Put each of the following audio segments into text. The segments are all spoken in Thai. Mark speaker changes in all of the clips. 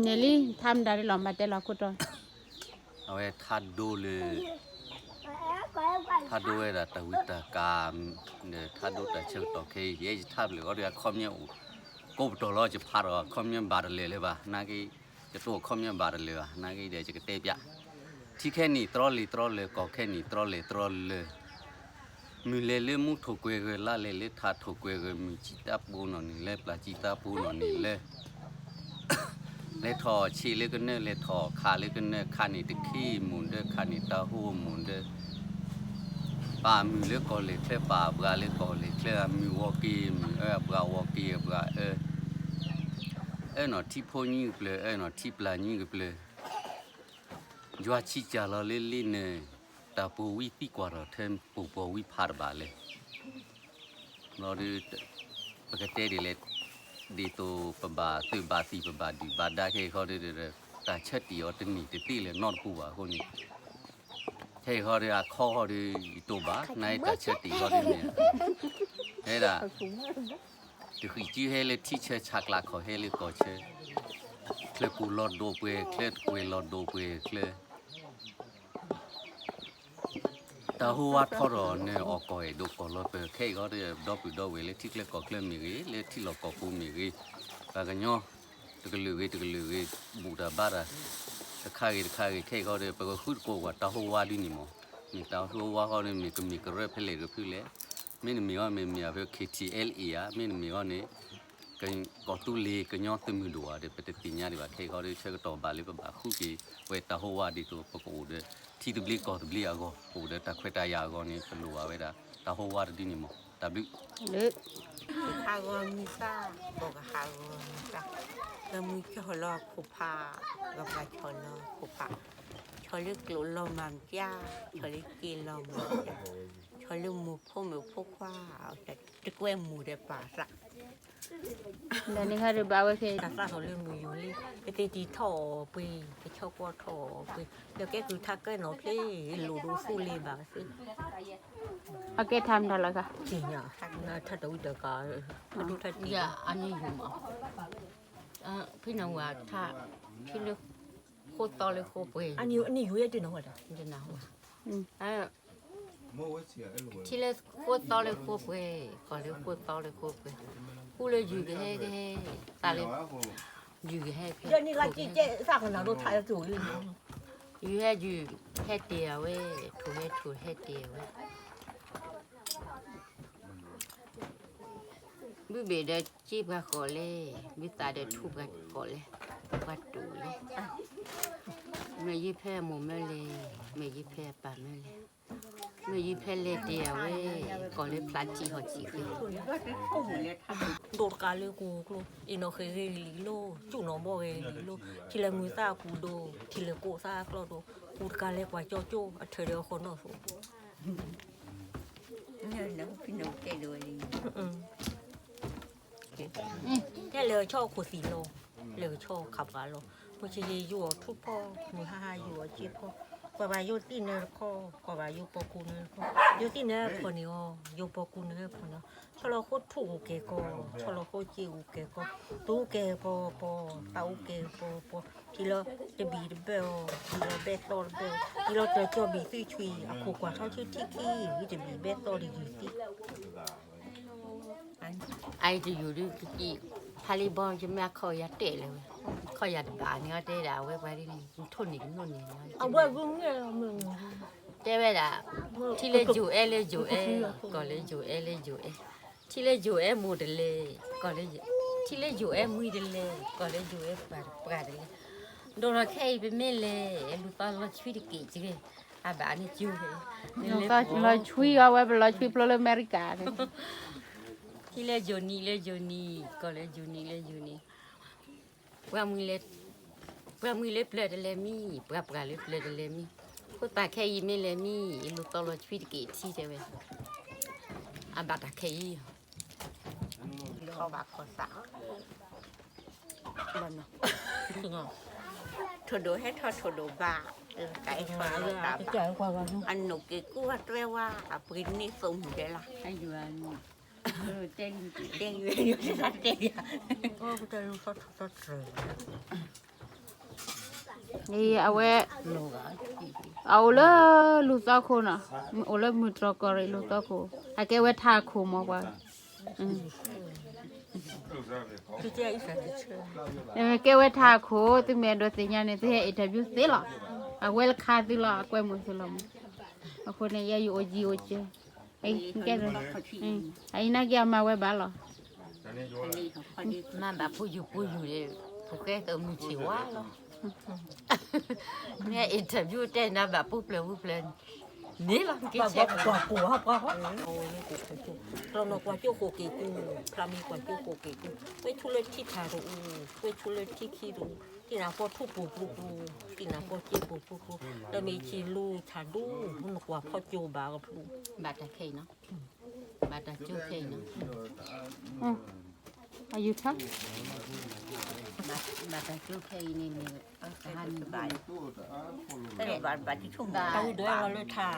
Speaker 1: เนี่ยลี่ทำได้หรอมาแต่เราคุดrồi
Speaker 2: เอาไว้ทัดดูเลยทัดดูไว้ละแต่วิตากามเนี่ยทัดดูแต่เชิงต่อเคยยี่จะทัดเลยก็เรียกคอมเนี่ยกูตัวเราจะพาเราคอมเนี่ยบาร์เลยป่ะนักจะตัวคอมเนี่ยบาร์เลยป่ะนักเดี๋ยวจะเตะยาที่แค่นี้ตรอเลยก็แค่นี้ตรอเลยมีเลยมุถูกเกยละเลยทัดถูกเกยมีจิตาปูนนี่เลยปลาจิตาปูนนี่เลยเลยทอชีเลยกันเนเลยทอขาเลยกันเนขานี่ตะขี้มุนเด้อขานี่ตาหูมุนเด้อปลามีเลยก็เลยเคลปลาปลาเลยก็เลยเคลมีวอกี้มีปลาวอกี้ปลาหนอที่พอนี่ก็เลยหนอที่ปลานี่ก็เลยยัวชิจาลเลยเนี่ยแต่ปูวิปีกว่าเราเทมปูวิพาร์บาเลยเราดูปกติดีเลยดีตัวปบาตัวบาตีปบาดีบาได้แค่เขาได้แต่เชิดเดียวตึงนี่ตีเลยนอนกูว่าคนนี้แค่เขาได้ข้อเขาได้ตัวบาในแต่เชิดตีเขาได้เนี่ยเฮ้ยล่ะจะคือจีเฮเลยที่เชิดฉากหลักเขาเฮเลยก่อเชิดเคลื่อนกูลอดโดเปเคลื่อนกูลอดโดเปเคลื่อนแต่หัวทอรเนี่ยออกก่อยดูก่อนเราไปแค่ก็ได้ดอกเวลที่เล็กก็เคลื่อนมีรีเล็กที่เราก็ปูมีรีแต่กันย่อตะกลือบูดาบาระตะข้าแค่ก็ได้ไปก็ขุดโกว่าตาหัวดีนี่มั้งมีตาหัวเขาเนี่ยมีกระเรื่อเพลก็พูดเลยไม่มีว่าไม่มีอะไรKTLEอ่ะไม่มีว่าเนี่ยกันก็ตุลีกันย่อตึมือดัวเดี๋ยวไปติดติญญาดีกว่าแค่ก็ได้เชื่อต่อบาลีปะบาคู่กี่เวตาหัวดีตัวประกูเด้ที่ตุลีก็ตุลีอ่ะก็ปูเด้ตาเควตายาก็เนี่ยเป็นรัวเวดาตาหัวดีนี่มั้งตาบิ
Speaker 1: เด้อ
Speaker 3: ฮากอมิซาบอกฮากอมิซาแล้วมีชอลอคุพากับชอลอคุพาชอลึกหลุลมามจ้าชอลึกกินลมชอลึกมูพ่อมูพ่อคว้าแต่ตึกแวมูเดป่าสัก
Speaker 1: แล้วนี่ค่ะดูบ่าวแค่
Speaker 3: แต่สักเขาเรื่องมืออยู่เลยไปตีจีถอปีไปชอบว่าถอปีเดี๋ยวแกคือทักเกอร์เนาะพี่หลุดูสู้เลยบ้างสิ
Speaker 1: โอเคทำได้แล้วค่ะ
Speaker 3: จริงอ่ะถ้าดูเด็กก็ดูทันที
Speaker 4: อย่าอันนี้อยู่มั้งพี่น้องว่าถ้าพี่เลือกโคตรต่อเลยโคตรเปย์
Speaker 3: อันนี้อยู่ยังจะน้องอะไร
Speaker 4: จะหนาวที่เลือกโคตรต่อเลยโคตรเปย์ก่อนเลยโคตรต่อเลยโคตรเปย์กูเลยอยู่กับเฮ้ตาเลยอยู่กับเฮ้พี่
Speaker 3: เดี๋ยวนี้ก็เจ๊สักหน่อยดูถ่ายจูเลย
Speaker 4: อยู่แค่เดียวเว้ยถูแค่เดียวเว้ยบิเบดจีบกับขอเลยบิตาเดทุบกับขอเลยวัดดูเลยไม่ยิแพ้หมูแม่เลยไม่ยิแพ้ปลาแม่เลยไม่ยิแพ้เลยเดียวเว้ยขอเลยปลาจีหัวจีคือ
Speaker 3: โดดกาเลยกูอินโนเคยลีโลจุนองบอกเลยลีโลทีละมือซากูโดทีละกูซากลอโดกูกาเลยกว่าโจโจเธอเดียวคนนอสู
Speaker 4: เนี่ยน้องพี่น้องแกด้วย
Speaker 3: เนี่ยเลยชอบขูดสีโลเลยชอบขับกันโลไม่ใช่อยู่ทุกพ่อมือห้าอยู่จีพ่อกว่าอยู่ที่เนื้อข้อกว่าอยู่ปกูเนื้อข้ออยู่ที่เนื้อคนนี้อ๋ออยู่ปกูเนื้อคนนี้ชอบเราโคตรถูกเกก็ชอบเราโคตรจิ๋วเกก็ตู้เกปอเต้าเกปอที่เราจะบีดเบลที่เราเบสโตเบลที่เราจะจ่อบีซีชุยอ่ะขูกว่าเขาชื่อที่ที่จะบีเบสโตดีอยู่ที่
Speaker 4: ไอจะอยู่ด้วยกี่ฮาริบอนจะไม่ขอยัดเตะเลยขอยัดบาเนี่ยเตะดาวไว้ไปที่นี่ทุนนี่นู่นนี่
Speaker 3: เอาไว้รุ่งเนี่ยมึง
Speaker 4: เจ้าเวลาที่เลยอยู่ก็เลยอยู่ที่เลยอยู่หมดเลยก็เลยที่เลยอยู่มือเลยก็เลยอยู่ปลาเลยโดนแค่เป็นเมเลยลูกตาเราช่วยดิกี่จีอาบ้านนี่จู่เลย
Speaker 1: เราช่วยเอาไว้เราช่วยพลอเมริกา
Speaker 4: ที่เลยอยู่นี่ก็เลยอยู่นี่ว่ามือเล็บเลยเดลมีปลาเล็บเลยเดลมีก็ตาแค่ยีไม่เลยมีลูกตาเราช่วยดิกี่ที่เจ้าเว้ยอาบ้านตาแค่ยี
Speaker 3: เขาบักเขาสักมันเธอดูให้เธอดูบ้าไก่ทอดตาบ้าอันหนุกกี่กูว่าด้วยว่าปรินนี่สุ่มเดี๋ยวล่ะ
Speaker 4: ให้อยู่อัน
Speaker 1: 땡.
Speaker 3: เด้งอยู่อยู่ที่นั่นเด้งอ่ะโอ้กูจะรู้เขาเขาเจอ
Speaker 1: 이 아왜
Speaker 4: 로가
Speaker 1: 아울러 루사코나. 올래 무트로거리 루사코. 아게 왜 타코 먹어.
Speaker 3: คือเจ้าอีสานจะเชื่อ
Speaker 1: 게 왜 타코 뜨면도 뜨냐네 때 인터뷰 쓸라. 아왜 카딜라 아que 무슬람. 아코네 야유 오지 오지. 에이 깨를. 아이나게 아마 왜 발라.
Speaker 4: 나나 부유부유래 그게 너무 지와로 내 인터뷰 때 나나 부플레 니랑
Speaker 3: กว่า
Speaker 4: 기체
Speaker 3: กว่ากูฮะกว่าโอ้ยกูเราเนาะกว่าเจ้าโคเกกูพรามีกว่าเจ้าโคเกกูไปทุเรศที่ทารูไปทุเรศที่ขี้รูที่นาพอทุปูปูปูที่นาพอเจ็บปูปูปูแล้วมีชีลูชาดูมันกว่าพ่อโจบากับลู
Speaker 4: 바다 케이나 바다 쭉 케이나
Speaker 1: 응. 아유타?
Speaker 4: 바다 쭉 케이니 하는 바이
Speaker 3: แต่บาดบาดที่ชุ่มตาด้วยเราเลยทา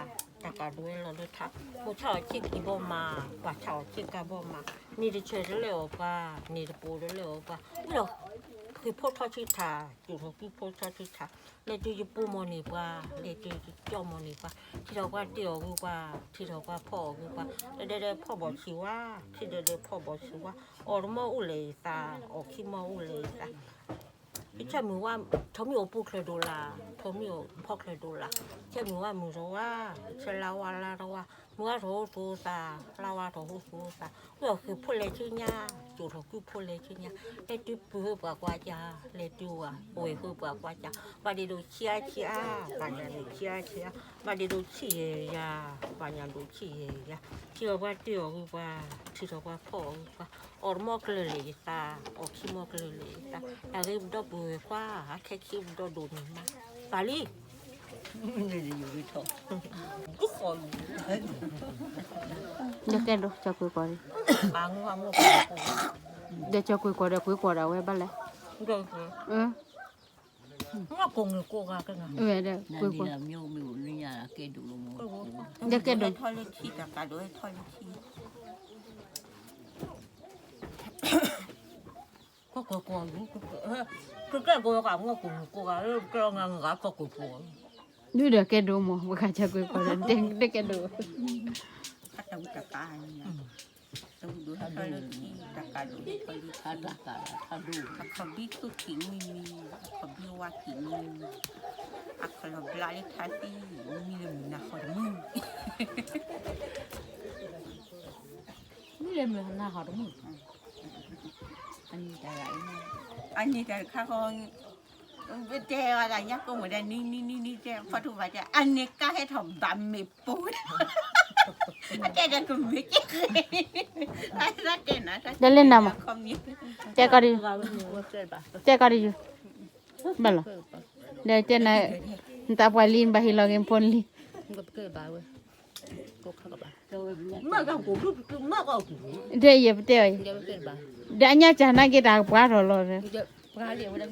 Speaker 3: ตากาด้วยเราเลยทาผู้ชายชิคกี้บอมาว่าชาวชิคกาบอมานี่จะเชื่อเร็วป่ะนี่จะปูเร็วป่ะนี่เราคือพวกทอชิทาอยู่กับพี่พวกทอชิทาเลยจะอยู่ปูมอนี่ป่ะเลยจะจ่อมอนี่ป่ะที่เราว่าเดี่ยวกูป่ะที่เราว่าพ่อกูป่ะเดี๋ยวพ่อบอกชีว่าที่เดี๋ยวพ่อบอกชีว่าออกมาอุเลยตาออกขี้มาอุเลยตาพี่ชายมึงว่าเขามีโอปูเคลโดลาเขามีโอพ่อเคลโดลาใช่มึงว่ามึงรู้ว่าใช่ลาวาลาวามึงว่าโถสูตาลาวาโถสูตาเราคือพูดเลยชื่อเนี่ยจู่เราคือพูดเลยชื่อเนี่ยเล็ดดูปื้อปากว่าจ้าเล็ดดูอ่ะโอ้ยปื้อปากว่าจ้าบาดีดูเชียเชียบาดีดูเชียเชียบาดีดูเชียบาดีดูเชียที่เราว่าเดี่ยวคือว่าที่เราว่าพ่อคือว่าออกมาเกลือตาออกขี้มาเกลือตาแต่เริ่มดอกบัวว่าแค่ขี้ดอกโดนมาปาลีอยู่ที่ท้องก็คอย
Speaker 1: 이렇게도 자꾸 거리.
Speaker 3: บางว่ามึง
Speaker 1: 내 자꾸 거라 왜 발래?
Speaker 3: ก็
Speaker 1: 응?
Speaker 3: มึงว่าโกงหรือโกงกันนะ
Speaker 1: 왜 내? 꿀꿀. 이렇게도
Speaker 3: ทอยเลยขี้แต่การด้วยทอยเลยขี้ก็กลัวอยู่คือแกกลัวกับมึงก็กลัวก็งานกับก็กลัว
Speaker 1: 이렇게도 뭐 뭐가 자꾸 거라. 이렇게도.
Speaker 3: ถ้าจะวิจารณ์เนี่ยต้องดูทอยเลยขี้แต่การด้วยทอยเลยขี้เขาบีคือขี้มีเขาบีว่าขี้มีอะเขาเราบลายทัศน์มีเลยนะเขามึง
Speaker 4: 미래면 하나 하루면 아니 내가
Speaker 3: anh như thế khác hơn chơi là nhắc cô mới đây ni chơi phát thu vậy anh ấy cá hết thòng đầm mệt bối chơi ra cùng biết chứ ai ra chơi nữa
Speaker 1: Lên nào mà.
Speaker 3: không biết
Speaker 1: 째까리. 째까리 주. 발라. 내 째나 따발린 바힐러겐 본리.
Speaker 4: 이거 그 봐요 꼭 하고 봐
Speaker 3: mà cái cổ cứ mà cái
Speaker 1: 돼 예쁘대요.
Speaker 4: 이제 그 봐.
Speaker 1: 다냐 자나게 다 봐로로.
Speaker 4: 이제 빨리 오라.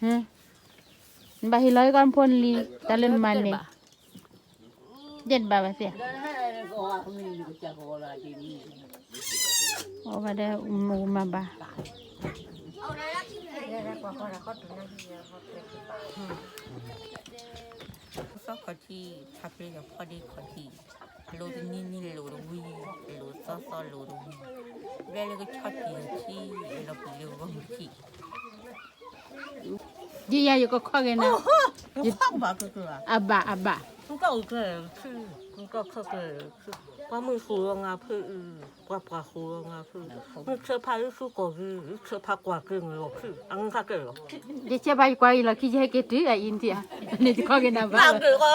Speaker 1: 응. 바힐러이 건 본리 달른 만네. jet 바바세. 오바데 우마바.
Speaker 3: có khó thi thập lên là khó đi khó thi lô thì ni lô đồ vui lô so lô đồ vui về là cái chót thì là bị lô vong thi
Speaker 1: 지야 이거 커게나.
Speaker 3: không bảo cái cửa
Speaker 1: 아바.
Speaker 3: không có cái không có cái quaมือสูงอ่ะเพื่อกว่าสูงอ่ะเพื่อมือเชื่อพาลูกสูงกว่าเชื่อพากว่าเกินหรอกคืออังคาเกินหรอก
Speaker 1: 이제 제발 과일라 기지 했겠지 아 인디야. 내 커게나 봐.
Speaker 3: เกินก็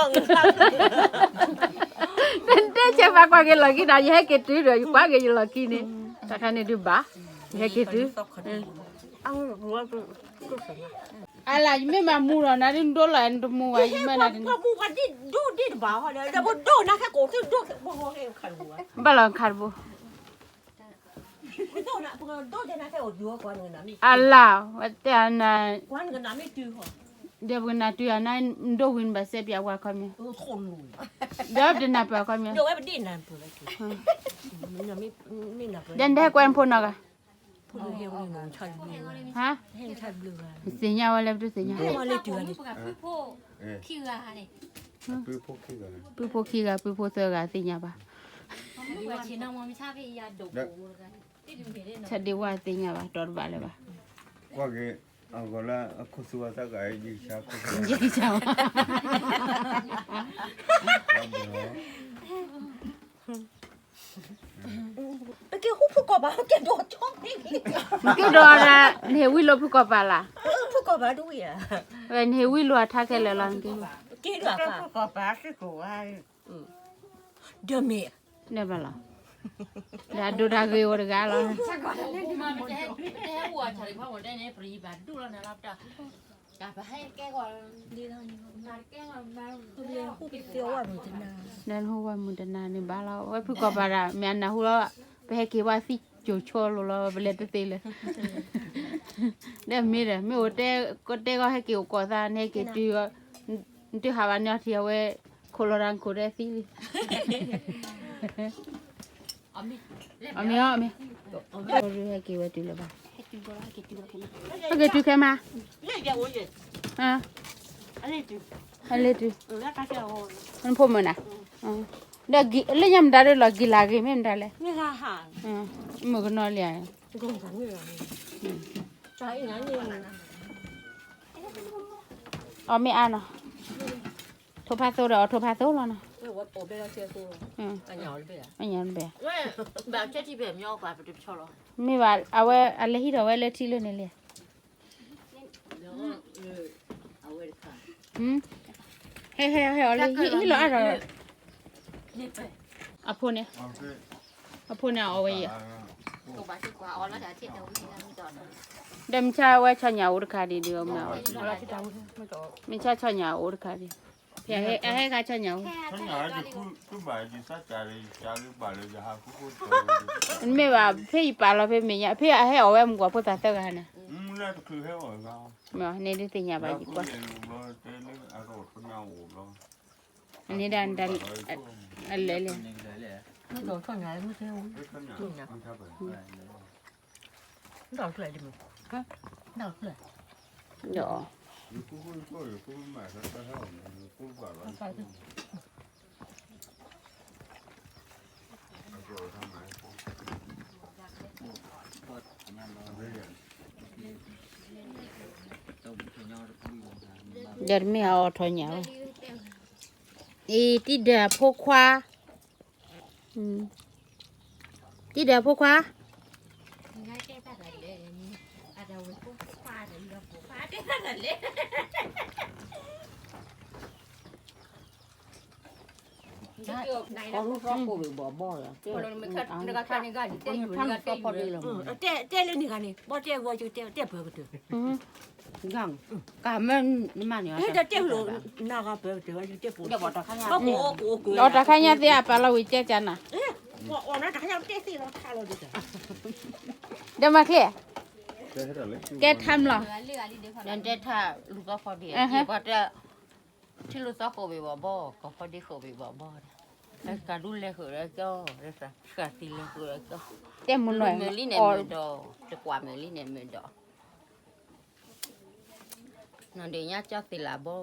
Speaker 1: 근데 제발 과일라 기다 했겠지. 과일라 기네. 다카네 두바. 했겠지.
Speaker 3: อังรู้ว่าคือเสีย
Speaker 1: 알라 이메마 무라 나린 돌라 엔도 무와 이메나 린.
Speaker 3: ว่ามูกันที่ดูที่บ้าเลยแต่ว่าดูนะแค่โกรธดูว่าเองขันหัว
Speaker 1: 발라 칼보.
Speaker 3: ดูนะดูจะนะแค่อดยัวกว่าเงินนะมี
Speaker 1: 알라 왔대 안나
Speaker 3: กว่าเงินนะไม่จืดหรอ
Speaker 1: เดี๋ยววันนั้นตัวนั้นดูวินบาเซปียว่าคำนี้
Speaker 3: ทนลุย
Speaker 1: เดี๋ยวเดินนับไปคำนี้
Speaker 3: เดี๋ยวไอ้ประเด็นนั้นเปิดอะไรมันยังไม่นับเลย
Speaker 1: เดินได้กวนพูนนกะ
Speaker 3: พูดเรื่องนี้น้องชันเบลือ
Speaker 1: ฮะ
Speaker 3: ให้ชันเบลือ
Speaker 1: เสียงว่าเล็บดูเสียง
Speaker 3: มาเลยเดือน
Speaker 4: 키가 하네.
Speaker 5: ปื้อพวกขี้กัน
Speaker 1: ปูโพคีกะปูโพเซกะเสียงป่ะ
Speaker 4: 누가 지나면 차비 야 놓고 그러가. 띠좀 되네.
Speaker 1: ชัดดีว่าเสียงป่ะตอดบาเลยป่ะ
Speaker 5: ว่าเกเอาก็ละคุสวาตะกายยิชาคุส
Speaker 1: ยังเจ้า
Speaker 3: เมื่อกี้ฮู้พูดก่อนบ้าแกโดดช่องนี่
Speaker 1: มันก็รอละเฮวิโลพูกปาละ
Speaker 3: พูดก่อนบ้าด้วยอ่ะ
Speaker 1: เวนเฮวิโลทักเลยลังกิ
Speaker 3: กี่ด้วยค่ะพูดก่อนบ้าสิกูว่าเดี๋ยวมี
Speaker 1: เนี่ยป่ะล่ะดาดูดาเกยอร์กาละ
Speaker 4: 잠깐만. 내 우와 차리 파고 내내 브리바 둘러나 랍다. 야, 봐ให้แกก่อนดีแล้วนี่มาแกก่อนมา
Speaker 3: เรียนฮู้ไปเที่ยวว่ามันจะนาน
Speaker 1: นั่นหัวมุนดนานี่บ้าเราไว้พูกปาละแม่นะหัวไปให้กี่ว่าสิจูชัวโลเบลตเตเลยเดี๋ยวมีเลยมีโอเต้ก็เต้ก็ให้กี่ก่อซาเนี่ยกี่ที่หาวันนี้ที่เอาไว้โคโลรังโคเรซิ
Speaker 4: อมี
Speaker 1: อเมียรู้ให้กี่ว่าตีเลยบ้าให้กี่แค่มา
Speaker 3: เรียกอย่างว่าอย่าง
Speaker 1: อ่ะ
Speaker 3: อะไรจุ
Speaker 1: อะไรตี
Speaker 3: แล้วก็เที่ยว
Speaker 1: มันพูดมันนะเดี๋ยวเลี้ยงได้เลยหรอกิลากิไม่ได้เลย
Speaker 3: นี่ค่ะห่าง
Speaker 1: มือก็นอนเลย
Speaker 3: กงสังเงยใจงั้นนี่
Speaker 1: อ๋อไม่อ่านเนาะโทรพาโซ่เดี๋ยวโทรพาโซ่แล้วเนาะ
Speaker 3: ว่าโอเปร่าเชียร์กูอันยาวเลยอ่ะ
Speaker 1: ไม่ยังแบบ
Speaker 4: 왜แบบเจ็ดที่แบบย่อกว่าแบบชอล
Speaker 1: ไม่ว่าเอาไว้อะไรที่เราไว้เลยที่เลยนี่เลยเฮ้อะไรที่เราอะไร
Speaker 4: นี่ไป
Speaker 1: อะพูเนี่ยอะพูเนี่ยเอาไว้อะ
Speaker 4: ก็บาสิกว่าออนแล้วแต่ที่เดียวไม่จอด
Speaker 1: เดิมชาไว้ชอนยาอุดคาดีเดียวมา
Speaker 3: เราที่ดาวไม่ต่อ
Speaker 1: ไม่ใช่ชอนยาอุดคาดีเพียให้การชอนยา
Speaker 5: ท่านอยากจะพูดบ่ายจีสัจจารีจารีบ่ายเลยจะหาพูดตัว
Speaker 1: มันไม่ว่าพี่ปลาเราพี่ไม่ยาพี่ให้เอาไว้มึงกว่าพูดตาเตอร์กันนะ
Speaker 5: นั่นคือให้อ่อนเรา
Speaker 1: มาเนี่ยดิติญาบาดีกว่า
Speaker 5: เราเต้นอารมณ์คนเงาเรา
Speaker 1: อันนี้ดันอะไรเลย
Speaker 3: ไม่ต่อช่วงไหนไม่เที่ยว
Speaker 5: ท่านอยากทำแบบนี้
Speaker 3: ต่อเท่าไหร่ดิมึงฮะต่อเท่าไหร่
Speaker 1: เดี๋ยว
Speaker 5: พูดก็อยู่พูดใหม่แล้วก็เท่าพูดบ่ายวันทำไม
Speaker 1: เดี๋ยวไม่เอาทอนยาอีที่เดี๋ยวพกควาที่เดี๋ยวพกควา
Speaker 4: ง่ายแก้ปัญหาเลยนี่อาจจะไว้พวกฟ้าเดี๋ยวเราพวกฟ้าได้ปัญหาเลย
Speaker 3: có lúc đó cô bị bỏ bò rồi
Speaker 4: 내가 가는 거 아니 내가 떼
Speaker 3: 떼lên 가니 뭐 떼고 떼 버거 떼
Speaker 1: gang kamen mana ya
Speaker 3: 해다 떼로 나가 버거 떼 버거
Speaker 1: ya botak hanya
Speaker 3: 고
Speaker 1: botak hanya dia apa la wice jana
Speaker 3: 오늘 그냥 떼시로 타로 돼
Speaker 1: dah makle
Speaker 5: ได้ให้เราเล็ก
Speaker 1: แกทำหรอ
Speaker 4: dan dia tha lu ka for dia ko ta thi lu so ko be bo ko for dia ko be bo la ka du le ko la ko la ka ti le ko la ko
Speaker 1: เต็มหน่อย
Speaker 4: me li ne me do te kwa me li ne me do nó đi nhá cho thì là bố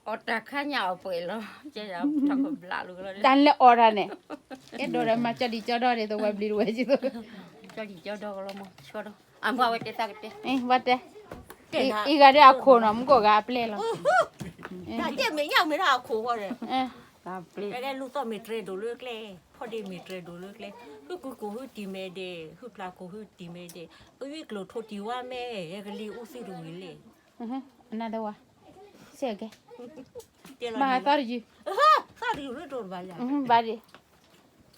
Speaker 4: ở ta khác nhau vậy lo chứ là thằng con lạ luôn rồi
Speaker 1: ดันเลยออระเนี่ยเอ็ดโดนมาจะดีเจ้าดอเดี๋ยวตัวไว้บลิรวยจิตัว
Speaker 4: cho đi cho đâu lo mà cho đâu ăn qua cái ta cái
Speaker 1: เอ้วัดเด้อีกาเดียโคนมึงก็กาเปล่า
Speaker 3: 나 떼면 야 메라 고 거래
Speaker 1: เอ๊ะกาเปล่า
Speaker 3: แกลูกต้องมีเทรดดูเลือกเลยพอดีมีเทรดดูเลือกเลยคือกูคือตีเมเดคือปลากูคือตีเมเดอุ้ยกลัวโทษทีว่าแม่ยังลีอุสิรุยเลย
Speaker 1: นั่นเด้อวะเสียแก
Speaker 3: เดี๋ยว
Speaker 1: มา
Speaker 3: เรา
Speaker 1: ต่อดิ
Speaker 3: ซาดิรู้โดนบ้าเลย
Speaker 1: บาดิ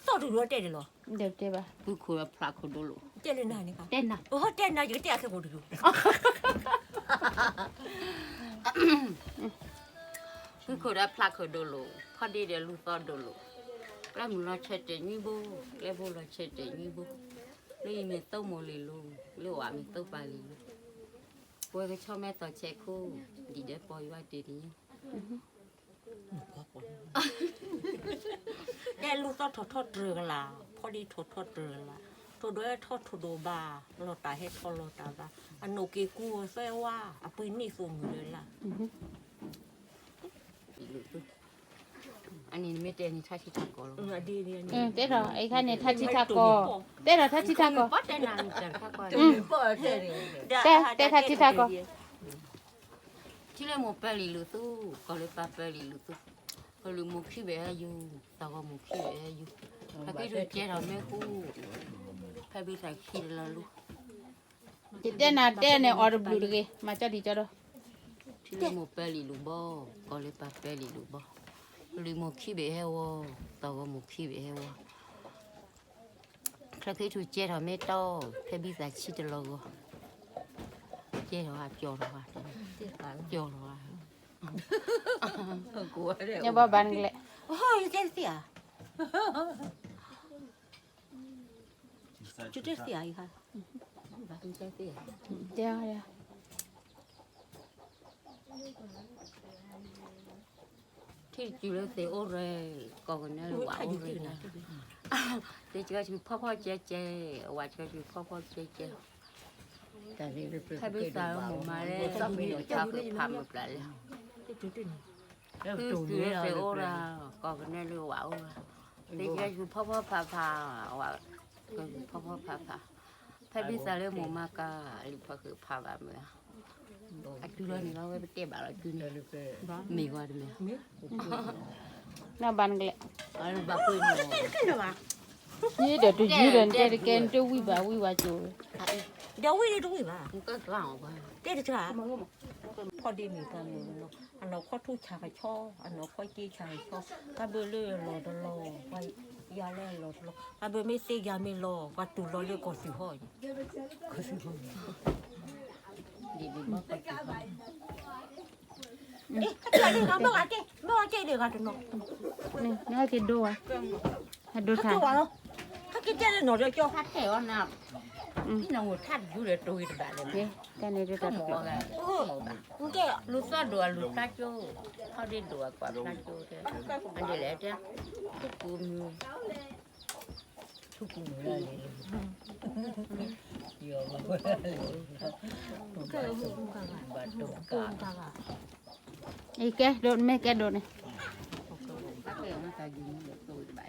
Speaker 3: ซาดิรู้เต้นหรอ
Speaker 1: เดี๋ยวเจ๊บ้า
Speaker 4: cứ khôi phá khôi đồ lụ
Speaker 3: เต้นเลยนะนี่ค่ะ
Speaker 1: เต้นนะ
Speaker 3: โอ้เต้นนะอยู่เต้นแค่กูดู
Speaker 4: cứ khôi đã phá khôi đồ lụ phá đi để lụ to đồ lụ ra mình lo chơi chơi như bố lấy bố lo chơi chơi như bố lấy mình tâu một lì luôn lấy quả mình tâu ba lì ป่วยก็ชอบแม่ต่อเช็คคู่ดีได้ปล่อยว่าดีดี
Speaker 3: แกลูกต้องทอดเรือละพอดีทอดเรือละทอดด้วยทอดทอดบาเราตายให้ทอดเราตายบาอันโนเกกูเซ่ว่าอ่ะปืนนี่สูงเลยล่ะ
Speaker 4: อันนี้ไม่เต็นท่าที่ตะกอ
Speaker 3: ดี
Speaker 1: เด้อไอ้คันเนี่ยทัชชิทากอเด้อทัชชิทากอ
Speaker 4: ปัดได้นานจังค่ะก่อน
Speaker 1: แต่ทัชชิทากอ
Speaker 4: ที่เลยหมดไปหรือตู้ก็เลยปาไปหรือตู้ก็เลยมุกขี้เบี้ยอยู่แต่ก็มุกขี้เบี้ยอยู่ถ้าพี่ดูเจ้าเราไม่คู่ถ้าพี่ใส่ขี้แล้วลูก
Speaker 1: แต่น่ะแต่เนี่ยออร์บลูดเกมาจอดีจอด
Speaker 4: ที่เลยหมดไปหรือบ่ก็เลยปาไปหรือบ่เลยมุกขี้เบี้ยวแต่ก็มุกขี้เบี้ยวถ้าพี่ดูเจ้าเราไม่โตถ้าพี่ใส่ขี้แล้วก็เจ้าเราจ่อเราจ่อเรากลัวเลย
Speaker 1: เนี่ยบ่บันเลย
Speaker 3: โอ้ยเจ๊เสียจุดเสียอีกค่ะ
Speaker 4: ใช่สิ
Speaker 1: เดี๋ยว
Speaker 4: ที่อยู่แล้วเสียโอเรก่อนนั้นว่าโอเรนะเดี๋ยวจะคือพ่อเจ๊ว่าจะคือพ่อเจ๊ถ้าไปสาวหมูมาแล้วต้องมีชาวคือพับหมดแล้วคือเสียโอราก่อนนั้นเลยว่าโอราเดี๋ยวจะคือพ่อพาว่าก็พ่อพาถ้าไปสาวแล้วหมูมาก็หรือพ่อคือพาแบบนี้อันดูแล้วนี่เราไปเตะบอลจุนมีกว่าด้วย
Speaker 1: น่าบันเลย
Speaker 4: อันแบบปืน
Speaker 1: นี่เดี๋ยวดูยืนเดี๋ยวแกนจะวิบาจู
Speaker 3: เดี๋ยววิ่งดูอีกป่ะ
Speaker 4: มันก็กล่าวไป
Speaker 3: เจ๊จ้าพอดีมีกันอยู่เนาะอันเราข้อทุชาช่ออันเราข้อจีชาช่อก็เบลเลยรอตลอดไว้ยาแล่รอตลอดก็เบลไม่เสียยาไม่รอก็ตุรอเลยก็สิห้อยก็สิห้อย
Speaker 4: ดีมากไป
Speaker 3: เอ๊ะอะไรกันบ้างอะเจ๊เดี๋ยวกันเนาะ
Speaker 1: นี่นี่กินดูอ่ะดูทาน
Speaker 3: ตัวเนาะถ้ากินเจ๊เนาะเดี๋ยวจ้า
Speaker 4: ถ้าแถวน่ะพี่น้องท่านอยู่เลยตัวอีกแบบเลย
Speaker 1: เย้แกนี่ดู
Speaker 4: ก็
Speaker 1: ทาน
Speaker 4: หมอไง
Speaker 3: เจ๊
Speaker 4: ลูกก็ดัวลูกตาโจ้เขาได้ดัวกว่าตาโจ้เด้ออันเดียวแหละเด้อทุกกูมีทุกกูมีอะไรเยอะมากเลยบาดตุกกา
Speaker 1: ไอ้แกโดนแม่แกโดนเนี่ย
Speaker 4: ถ้าเกิดมันจะยิงตัวอีกแบ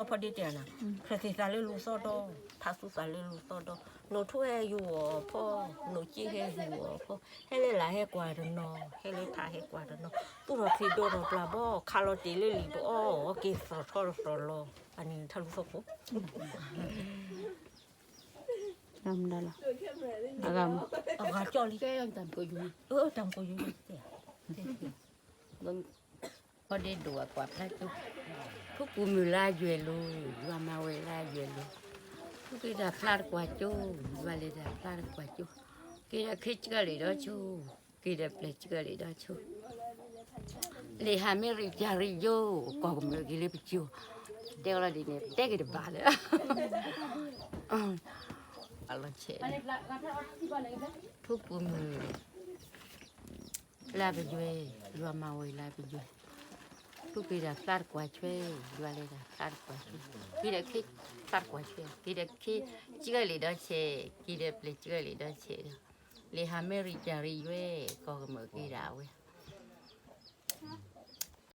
Speaker 4: บ
Speaker 3: พอดีเจ้านะเคยสาเลลูซอดอทักสุสาเลลูซอดอหนูถ้วยอยู่พ่อหนูจี้ให้อยู่พ่อให้เลยหลายให้กว่าเดินนอให้เลยทาให้กว่าเดินนอตู้เราฟีโดเราปลาบ่อคาร์โรตีเลยลีบ่อโอเคสอดทอดสอดรออันนี้ทะลุสกุ
Speaker 1: ทำได้ละอากาม
Speaker 3: เอาหาจอลี
Speaker 4: แกยังทำก็อยู่
Speaker 3: จำก็อยู่เสีย
Speaker 4: บางพอได้ดัวกว่าตาโจ้ทุกกูมีลาเยลูว่ามาเวลาเยลูทุกทีได้คลาดกว่าโจ้ว่าเลยได้คลาดกว่าโจ้กี่ได้คิดก็เลยได้โจ้กี่ได้เปลี่ยนก็เลยได้โจ้เลยหาไม่ริจาริโยก็ไม่กี่เลยไปโจ้เดี๋ยวเราดีเนี่ยเด็กก็บ้าเลยอะไรเช่นทุกกูมีลาไปด้วยว่ามาเวลาไปด้วยทุกปีได้คลาดกว่าช่วยว่าเลยได้คลาดกว่าช่วยกี่ได้คิดคลาดกว่าช่วยกี่ได้คิดจิกเลยได้เช่กี่ได้เปลี่ยนจิกเลยได้เช่เลยหาไม่ริจาริโยก็ไม่กี่ดาวเว้ย